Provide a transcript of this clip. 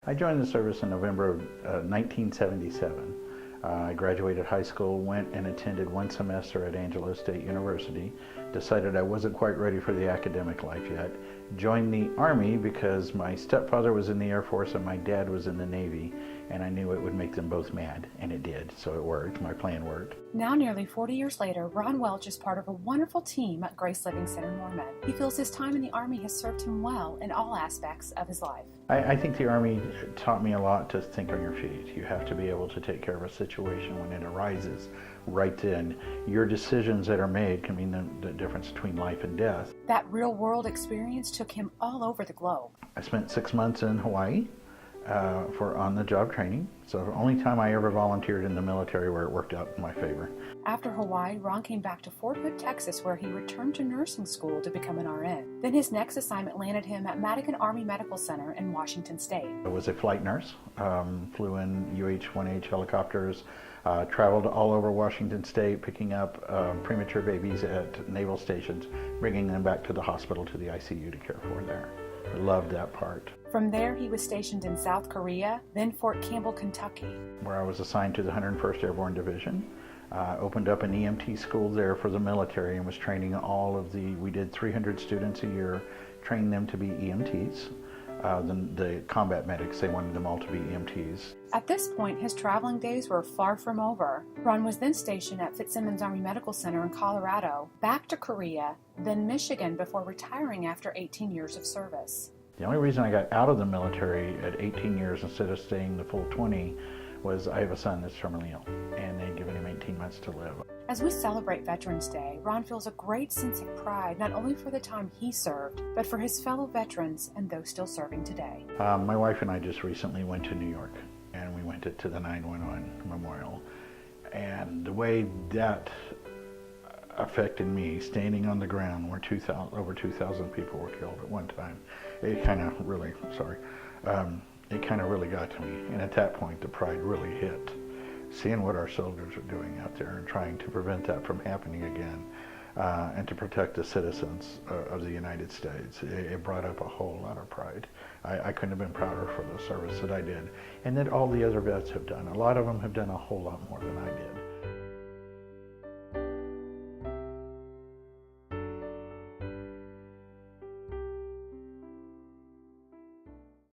I joined the service in November of 1977. I graduated high school, went and attended one semester at Angelo State University, decided I wasn't quite ready for the academic life yet, joined the Army because my stepfather was in the Air Force and my dad was in the Navy, and I knew it would make them both mad, and it did, so it worked. My plan worked. Now, nearly 40 years later, Ron Welch is part of a wonderful team at Grace Living Center Norman. He feels his time in the Army has served him well in all aspects of his life. I think the Army taught me a lot to think on your feet. You have to be able to take care of a situation when it arises right then. Your decisions that are made can mean the difference between life and death. That real-world experience took him all over the globe. I spent 6 months in Hawaii for on-the-job training. So the only time I ever volunteered in the military where it worked out in my favor. After Hawaii, Ron came back to Fort Hood, Texas, where he returned to nursing school to become an RN. Then his next assignment landed him at Madigan Army Medical Center in Washington State. I was a flight nurse, flew in UH-1H helicopters, traveled all over Washington State, picking up premature babies at naval stations, bringing them back to the hospital, to the ICU to care for there. I loved that part. From there, he was stationed in South Korea, then Fort Campbell, Kentucky, where I was assigned to the 101st Airborne Division. Opened up an EMT school there for the military and was training we did 300 students a year, trained them to be EMTs. The combat medics, they wanted them all to be EMTs. At this point, his traveling days were far from over. Ron was then stationed at Fitzsimmons Army Medical Center in Colorado, back to Korea, then Michigan before retiring after 18 years of service. The only reason I got out of the military at 18 years instead of staying the full 20 was I have a son that's terminally ill, and they'd given him 18 months to live. As we celebrate Veterans Day, Ron feels a great sense of pride not only for the time he served, but for his fellow veterans and those still serving today. My wife and I just recently went to New York, and we went to the 9/11 memorial. And the way that affected me, standing on the ground where over 2,000 people were killed at one time, it kind of really got to me. And at that point, the pride really hit. Seeing what our soldiers are doing out there and trying to prevent that from happening again, and to protect the citizens of the United States, it brought up a whole lot of pride. I couldn't have been prouder for the service that I did, and that all the other vets have done. A lot of them have done a whole lot more than I did.